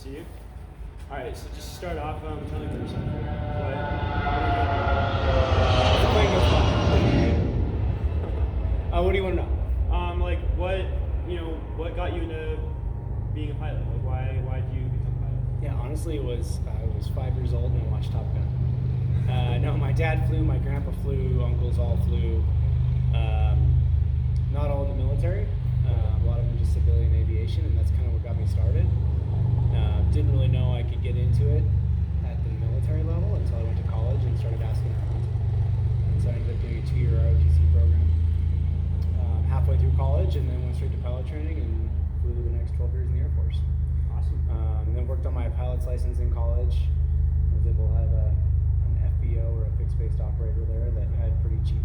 see you. All right, so just to start off, tell me about yourself. What do you want to know? Like what got you into being a pilot? Like why did you become a pilot? Yeah, honestly, I was 5 years old and I watched Top Gun. No, my dad flew, my grandpa flew, uncles all flew. Not all in the military. A lot of them just civilian aviation, and that's kind of what got me started. Didn't really know I could get into it at the military level until I went to college and started asking around. And so I ended up doing a 2-year ROTC program halfway through college, and then went straight to pilot training and flew the next 12 years in the Air Force. Awesome. And then worked on my pilot's license in college. I was able to have an FBO or a fixed based operator there that had pretty cheap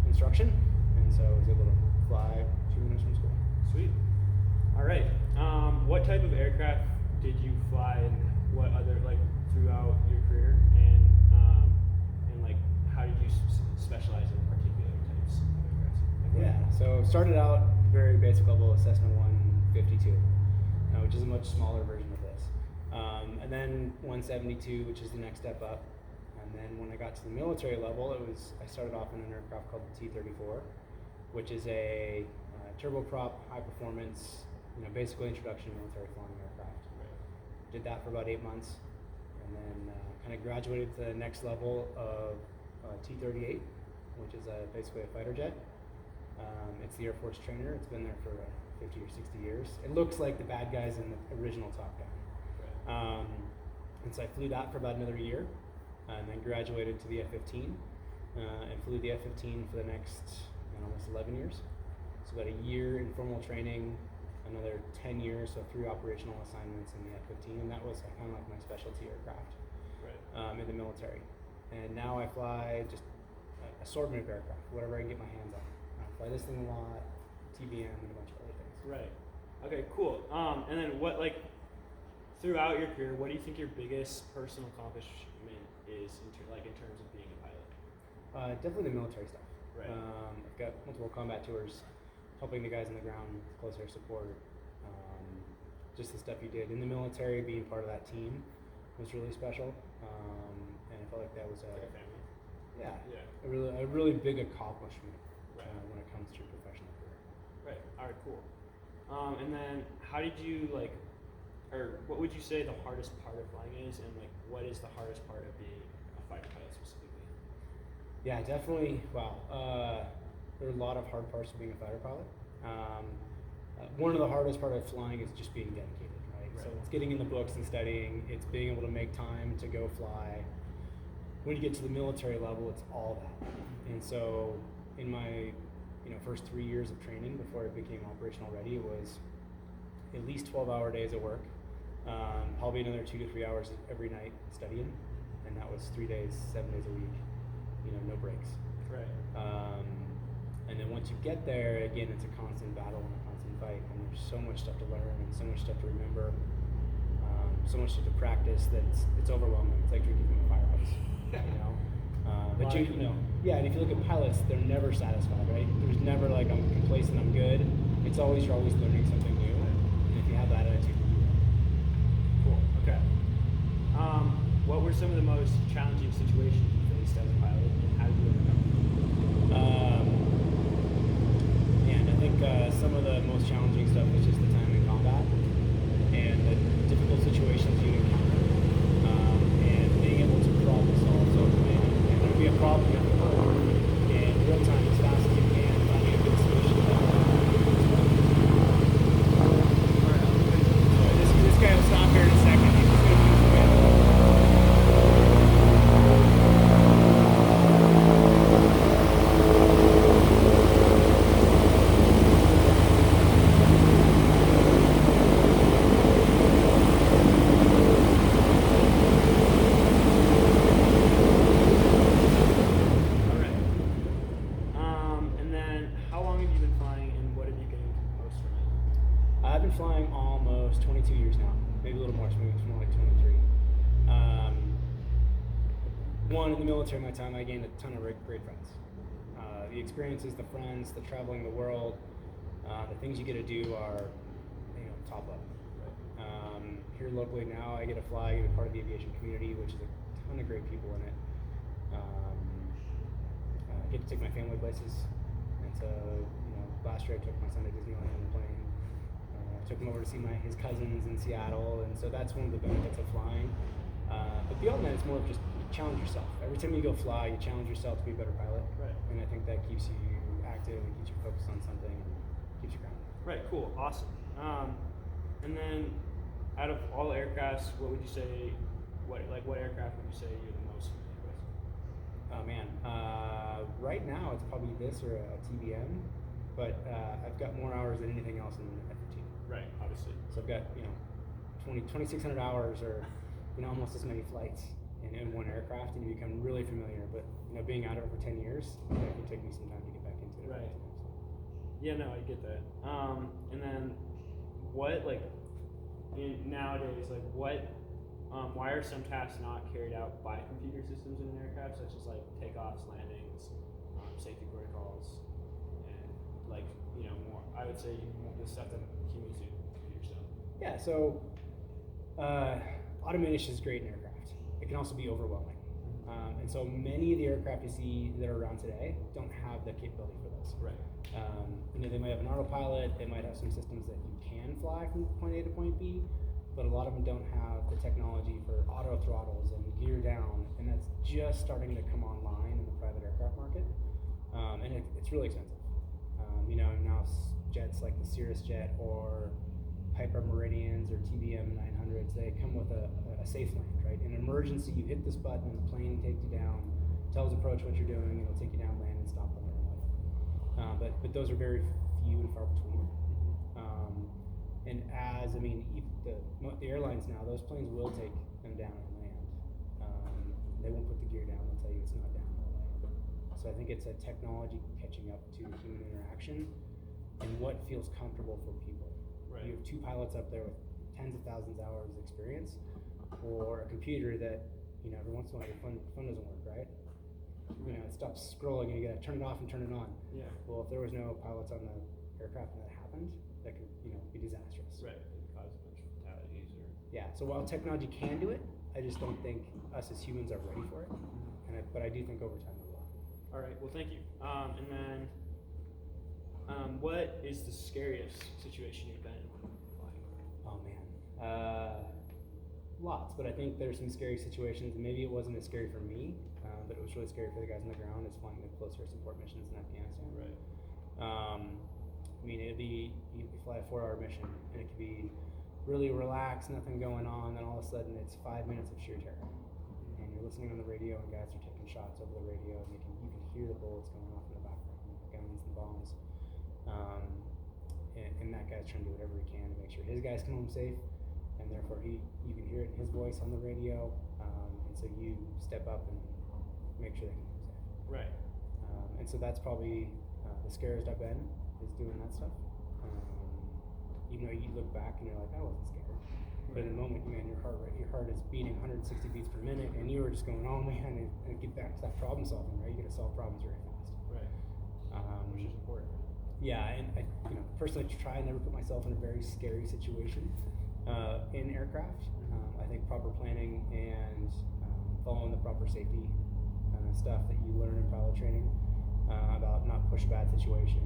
instruction, and so I was able to fly 2 minutes from school. Sweet. All right. What type of aircraft did you fly, and what other throughout your career, and how did you specialize in particular types of aircraft? Yeah. So started out very basic level at Cessna 152, which is a much smaller version of this, and then 172, which is the next step up. And then when I got to the military level, I started off in an aircraft called the T-34, which is a turboprop, high performance, basically introduction to military flying aircraft. Right. Did that for about 8 months, and then kind of graduated to the next level of T-38, which is basically a fighter jet. It's the Air Force trainer. It's been there for 50 or 60 years. It looks like the bad guys in the original Top Gun. Right. And so I flew that for about another year, and then graduated to the F-15, and flew the F-15 for the next almost 11 years. So about a year in formal training, another 10 years, so 3 operational assignments in the F-15, and that was kind of like my specialty aircraft. Right. In the military. And now I fly just an assortment of aircraft, whatever I can get my hands on. I fly this thing a lot, TBM, and a bunch of other things. Right. Okay, cool. And then throughout your career, what do you think your biggest personal accomplishment is in terms of being a pilot? Definitely the military stuff. Right. I've got multiple combat tours, helping the guys on the ground, close air support. Just the stuff you did in the military, being part of that team was really special, and I felt like that was a really big accomplishment when it comes to your professional career. Right. All right. Cool. And then how did you or what would you say the hardest part of flying is, and what is the hardest part of being a fighter pilot specifically? Yeah, definitely. Wow. There are a lot of hard parts of being a fighter pilot. One of the hardest part of flying is just being dedicated, right? So it's getting in the books and studying. It's being able to make time to go fly. When you get to the military level, it's all that. And so in my first 3 years of training before I became operational ready, it was at least 12-hour days of work, probably another 2 to 3 hours every night studying, and that was 3 days, 7 days a week, no breaks. Right. And then once you get there, again, it's a constant battle and a constant fight, and there's so much stuff to learn and so much stuff to remember, so much stuff to practice that it's overwhelming. It's like drinking from a fire hose, But and if you look at pilots, they're never satisfied, right? There's never I'm complacent, I'm good. It's always, you're always learning something new, and if you have that attitude, cool. Okay. What were some of the most challenging situations you faced as a pilot, and how did you overcome them? I think some of the most challenging stuff was just the time in combat and the difficult situations you encounter, and being able to problem solve. So if there'd be a problem, you have to go in real time as fast as you can, finding a good solution. This guy will stop here in a second. He's just going to use the I've been flying almost 22 years now, maybe a little more, so maybe it's more like 23. One, in the military, my time, I gained a ton of great friends. The experiences, the friends, the traveling the world, the things you get to do are, top level. here locally now, I get to fly, get a part of the aviation community, which is a ton of great people in it. I get to take my family places, and so last year I took my son to Disneyland on the plane. Took him over to see his cousins in Seattle, and so that's one of the benefits of flying. But beyond that, it's more of just you challenge yourself. Every time you go fly, you challenge yourself to be a better pilot. Right. And I think that keeps you active, and keeps you focused on something, and keeps you grounded. Right. Cool. Awesome. And then, out of all aircrafts, what would you say? What aircraft would you say you're the most familiar with? Oh man, right now it's probably this or a TBM, but I've got more hours than anything else in F-15. Right. Obviously. So I've got 2,600 hours, or almost as many flights in one aircraft, and you become really familiar. But being out of it for 10 years, it can take me some time to get back into it. Right. Yeah, no, I get that. And then, what nowadays, why are some tasks not carried out by computer systems in an aircraft, such as takeoffs, landings, safety protocols, and more? I would say the stuff that humans do yourself. Yeah. So automation is great in aircraft. It can also be overwhelming. And so many of the aircraft you see that are around today don't have the capability for those. Right. They might have an autopilot, they might have some systems that you can fly from point A to point B, but a lot of them don't have the technology for auto throttles and gear down, and that's just starting to come online in the private aircraft market. And it's really expensive. Now jets like the Cirrus jet or Piper Meridians or TBM 900s, they come with a safe land, right? In emergency, you hit this button and the plane takes you down, tells approach what you're doing, and it'll take you down, land, and stop on the runway. But those are very few and far between. And the airlines now, those planes will take them down and land. They won't put the gear down, they'll tell you it's not down all the way. So I think it's a technology catching up to human interaction and what feels comfortable for people. Right. You have two pilots up there with tens of thousands of hours of experience, or a computer that, every once in a while your phone doesn't work, right? It stops scrolling and you gotta turn it off and turn it on. Yeah. Well, if there was no pilots on the aircraft and that happened, that could, be disastrous. Right. It could cause a bunch of fatalities or. Yeah. So while technology can do it, I just don't think us as humans are ready for it. But I do think over time we will. All right. Well, thank you. And then, what is the scariest situation you've been in flying? Oh man, lots. But I think there's some scary situations. And maybe it wasn't as scary for me, but it was really scary for the guys on the ground. Is flying the close air support missions in Afghanistan. Right. It'd be you fly a 4-hour mission, and it could be really relaxed, nothing going on. Then all of a sudden, it's 5 minutes of sheer terror, and you're listening on the radio, and guys are taking shots over the radio, and you can hear the bullets going off in the background, the guns and bombs. And that guy's trying to do whatever he can to make sure his guys come home safe, and therefore you can hear it in his voice on the radio, and so you step up and make sure they come home safe. Right. And so that's probably the scariest I've been, is doing that stuff. You look back and you're like, I wasn't scared. But in the moment, your heart is beating 160 beats per minute, and you were just going, oh man, and get back to that problem solving, right? You got to solve problems very fast. Right. Which is important. Yeah, and I, personally try and never put myself in a very scary situation in aircraft. I think proper planning and following the proper safety stuff that you learn in pilot training about not push a bad situation,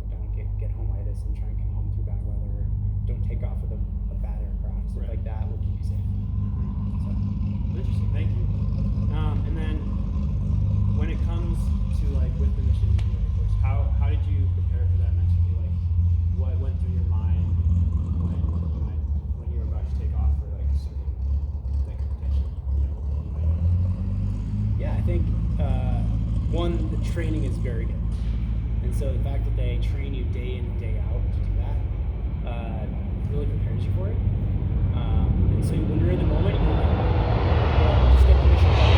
don't get homeitis and try and come home through bad weather, don't take off with a bad aircraft, stuff like that will keep you safe. So. Interesting, thank you. And then when it comes to with the mission, how did you prepare for that mentally? What went through your mind when you were about to take off for something that could potentially, Yeah, I think one, the training is very good, and so the fact that they train you day in and day out to do that really prepares you for it. And so when you're in the moment, you're like, well, just get the mission done.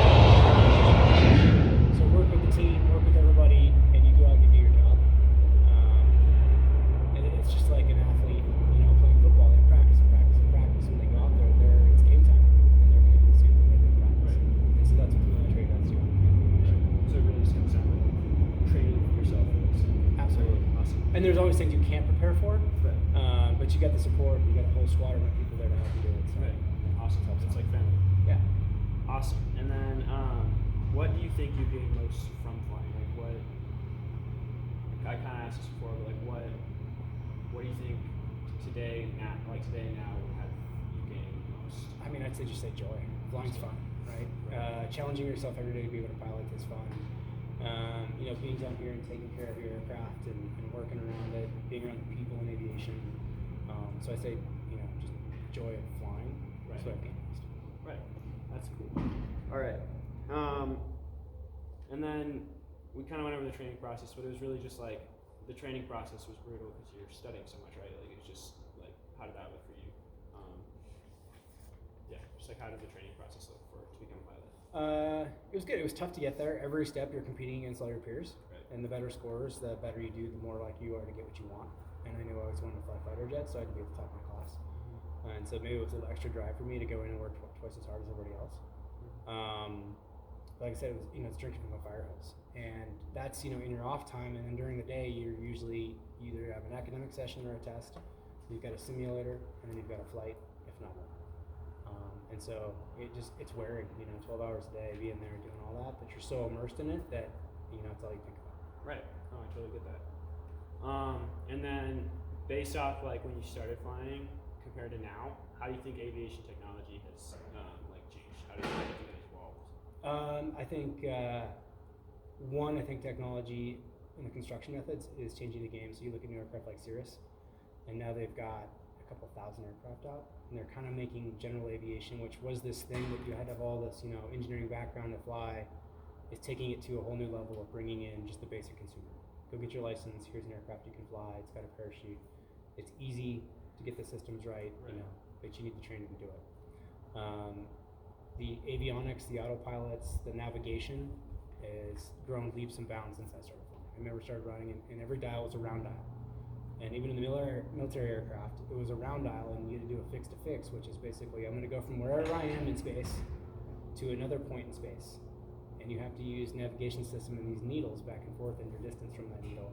So work with the team, work with everybody, and you go out and you do your job. And it's just like an athlete, playing football. They practice and practice and practice. When they go out there, it's game time, and they're going to do the same thing they did in practice. Right. And so that's what the military does too. So it really just comes down to training yourself. Absolutely. Awesome. And there's always things you can't prepare for, right. But you got the support, you got a whole squadron of people there to help you do it. So Right. Awesome. helps It's out. like family. Yeah. Awesome. And then, what do you think you gain most from flying? Like, what? I kind of asked this before, but like, what do you think today now would have you gained most? I mean, I'd say just say joy. Flying's fun, right? Challenging yourself every day to be able to pilot is fun. Being down here and taking care of your aircraft and working around it, being around the people in aviation. So I say, just joy of flying. Right. That's what I've gained most. Right. That's cool. All right. And then we kind of went over the training process, but it was really just like the training process was brutal because you're studying so much, right? Like it was just like, how did that look for you? Just like how did the training process look to become a pilot? It was good. It was tough to get there. Every step you're competing against all your peers, Right. and the better scores, the better you do, the more likely you are to get what you want. And I knew I was wanting to fly fighter jets, so I had to be at the top of my class. And so maybe it was a little extra drive for me to go in and work twice as hard as everybody else. Like I said, it was it's drinking from a fire hose, and that's in your off time, and then during the day you're usually either have an academic session or a test. You've got a simulator, and then you've got a flight, if not more. And so it's wearing, 12 hours a day, being there doing all that you're so immersed in it that that's all you think about. Right. Oh, I totally get that. And then based off like when you started flying compared to now, how do you think aviation technology has changed? How do you think it has evolved? I think I think technology in the construction methods is changing the game. So you look at new aircraft like Cirrus, and now they've got a couple thousand aircraft out, and they're kind of making general aviation, which was this thing that you had to have all this engineering background to fly, is taking it to a whole new level of bringing in just the basic consumer. Go get your license. Here's an aircraft you can fly. It's got a parachute. It's easy to get the systems right. But you need the training to do it. The avionics, the autopilots, the navigation has grown leaps and bounds since I started flying. I remember started running, and every dial was a round dial. And even in the military aircraft, it was a round dial, and you had to do a fix to fix, which is basically I'm going to go from wherever I am in space to another point in space. And you have to use navigation system and these needles back and forth in your distance from that needle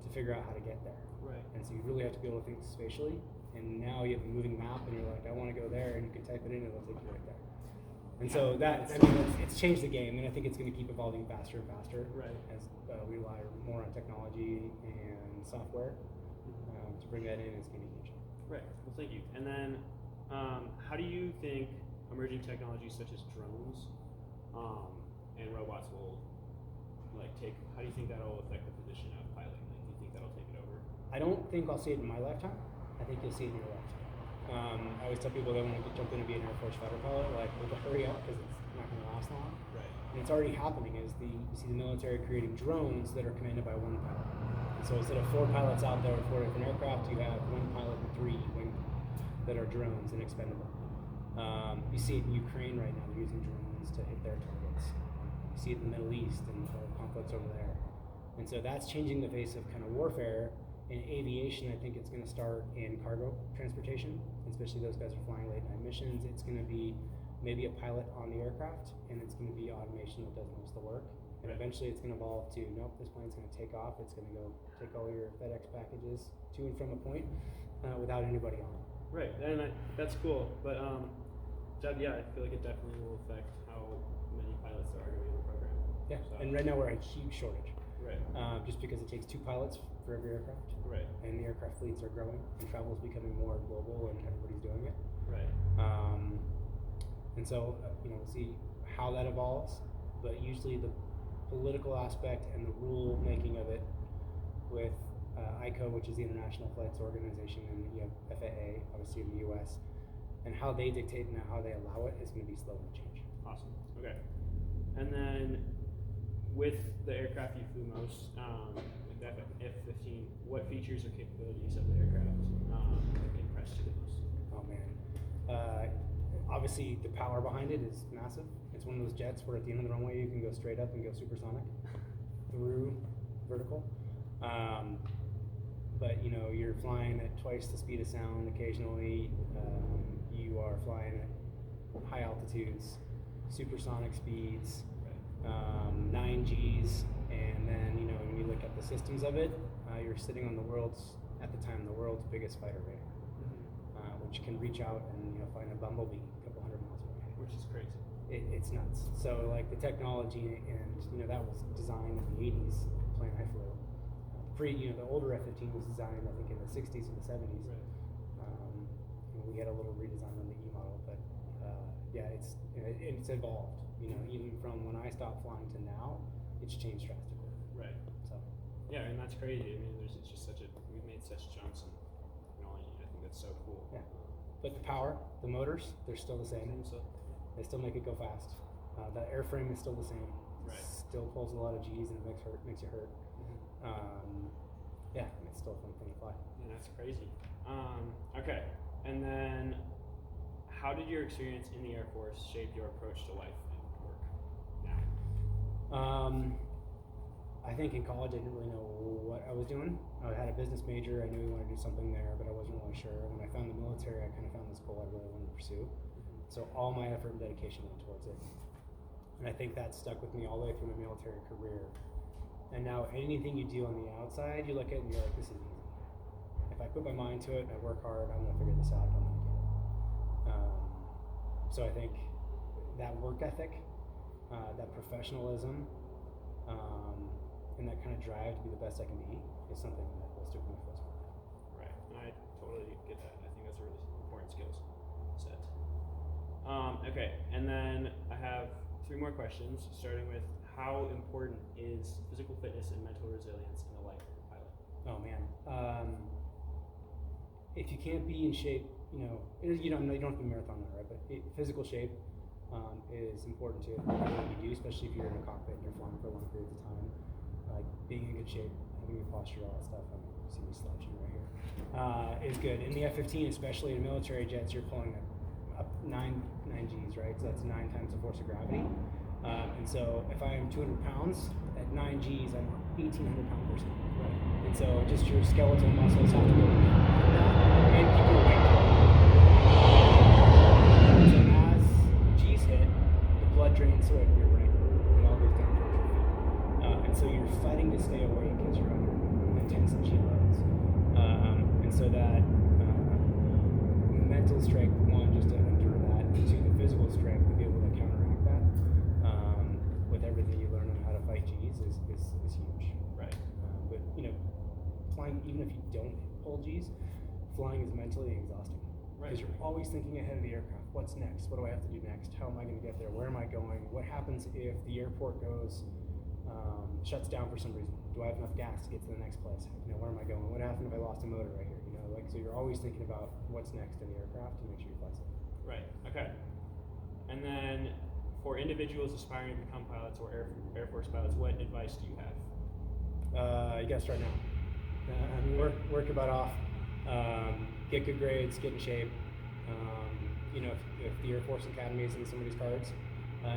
to figure out how to get there. Right. And so you really have to be able to think spatially. And now you have a moving map, and you're like, I want to go there, and you can type it in, and it'll take you right there. And so it's changed the game, and I think it's going to keep evolving faster and faster as we rely more on technology and software to bring that in. It's going to be huge. Right. Well, thank you. And then, how do you think emerging technologies such as drones and robots will take? How do you think that'll affect the position of piloting? Do you think that'll take it over? I don't think I'll see it in my lifetime. I think you'll see it in your lifetime. I always tell people that want to jump in and be an Air Force fighter pilot, hurry up because it's not going to last long. Right. And it's already happening. You see the military creating drones that are commanded by one pilot. And so instead of 4 pilots out there for an aircraft, you have 1 pilot and 3 that are drones and expendable. You see it in Ukraine right now. They're using drones to hit their targets. You see it in the Middle East and the conflicts over there. And so that's changing the face of kind of warfare. In aviation, I think it's going to start in cargo transportation, especially those guys are flying late night missions. It's going to be maybe a pilot on the aircraft, and it's going to be automation that does most of the work. And eventually it's going to evolve to, nope, this plane's going to take off. It's going to go take all your FedEx packages to and from a point without anybody on it. Right, and that's cool. But I feel like it definitely will affect how many pilots there are going to be in the program. Yeah, So. and right now we're at a huge shortage. Right. Just because it takes 2 pilots for every aircraft. Right. And the aircraft fleets are growing, and travel is becoming more global, and everybody's doing it. Right. And so, we'll see how that evolves, but usually the political aspect and the rule making of it with ICAO, which is the International Flights Organization, and you have FAA, obviously in the US, and how they dictate and how they allow it is going to be slow to change. Awesome. Okay. And then with the aircraft you flew most, with F-15, what features or capabilities of the aircraft impressed you the most? Oh man. Obviously the power behind it is massive. It's one of those jets where at the end of the runway you can go straight up and go supersonic through vertical. But you're flying at twice the speed of sound occasionally. You are flying at high altitudes, supersonic speeds, 9 Gs, and then when you look at the systems of it, you're sitting on the world's biggest fighter radar, which can reach out and find a bumblebee a couple hundred miles away. Which is crazy. It's nuts. So like the technology, and that was designed in the 80s. The plane I flew. The older F-15 was designed, I think, in the 60s and the 70s. Right. We had a little redesign on the E model, but yeah, it's evolved. Even from when I stopped flying to now, it's changed drastically. Right. So. Yeah, and that's crazy. I mean, it's just we've made such jumps in technology. I think that's so cool. Yeah. But the power, the motors, they're still the same. So, They still make it go fast. The airframe is still the same. Right. Still pulls a lot of G's and it makes you hurt. Yeah, and it's still a fun thing to fly. Yeah, that's crazy. Okay, and then how did your experience in the Air Force shape your approach to life and work now? I think in college I didn't really know what I was doing. I had a business major. I knew I wanted to do something there, but I wasn't really sure. When I found the military, I kind of found this goal I really wanted to pursue. So all my effort and dedication went towards it. And I think that stuck with me all the way through my military career. And now anything you do on the outside, you look at it and you're like, this is easy. If I put my mind to it and I work hard, I'm going to figure this out. I'm going to get it. So I think that work ethic, that professionalism, and that kind of drive to be the best I can be is something that will stick with me for the rest of my life. Right, and I totally get that. I think that's a really important skills set. Okay, and then I have 3 more questions, starting with how important is physical fitness and mental resilience in the life of a pilot? Oh man, if you can't be in shape, you don't have to be a marathon runner, right? But physical shape is important to everything you do, especially if you're in a cockpit and you're flying for long periods of time. Like being in good shape, having your posture, all that stuff. You see me slouching right here. Is good. In the F-15, especially in military jets, you're pulling up 9 Gs, right? So that's 9 times the force of gravity. And so if I am 200 pounds, at 9 Gs, I'm an 1,800 pound person, right? And so just your skeletal muscles have to go and keep your weight. So as G's hit, the blood drains away from your brain. It all goes down towards your feet. And so you're fighting to stay awake as you're under intense G loads. And so that mental strength, one, just to endure that, and 2, the physical strength to be able to counteract that with everything you learn on how to fight G's is huge. Right. But flying, even if you don't pull G's, flying is mentally exhausting. Right. Because you're always thinking ahead of the aircraft. What's next? What do I have to do next? How am I going to get there? Where am I going? What happens if the airport shuts down for some reason? Do I have enough gas to get to the next place? Where am I going? What happened if I lost a motor right here? So you're always thinking about what's next in the aircraft to make sure you fly safe. Right. Okay. And then, for individuals aspiring to become pilots or Air Force pilots, what advice do you have? You gotta start now. Work your butt off. Get good grades. Get in shape. If the Air Force Academy is in somebody's cards,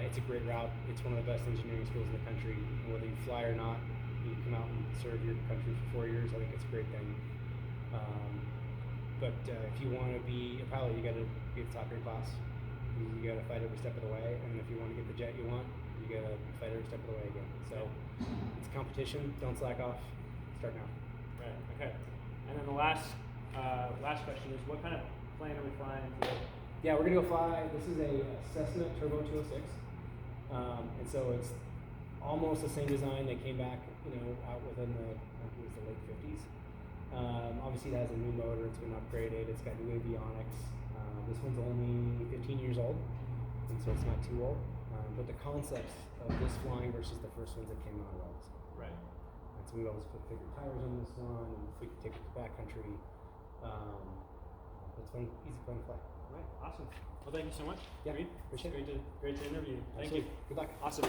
it's a great route. It's one of the best engineering schools in the country. Whether you fly or not, you come out and serve your country for 4 years. I think it's a great thing. But if you want to be a pilot, you got to be at the top of your class. You got to fight every step of the way, and if you want to get the jet you want, you got to fight every step of the way again. So it's competition. Don't slack off. Start now. Right. Okay. And then the last question is, what kind of plane are we flying today? Yeah, we're gonna go fly. This is a Cessna Turbo 206, and so it's almost the same design that came back, out within the late 50s. Obviously, it has a new motor. It's been upgraded. It's got new avionics. This one's only 15 years old, and so it's not too old. But the concepts of this flying versus the first ones that came out are all the same. Right. And so we always put bigger tires on this one, and if we could take it to backcountry, it's fun, easy fun to fly. Right. Awesome. Well, thank you so much. Yeah. Reed. Appreciate it. Great to interview you. Thank Absolutely. you. Good luck. Awesome.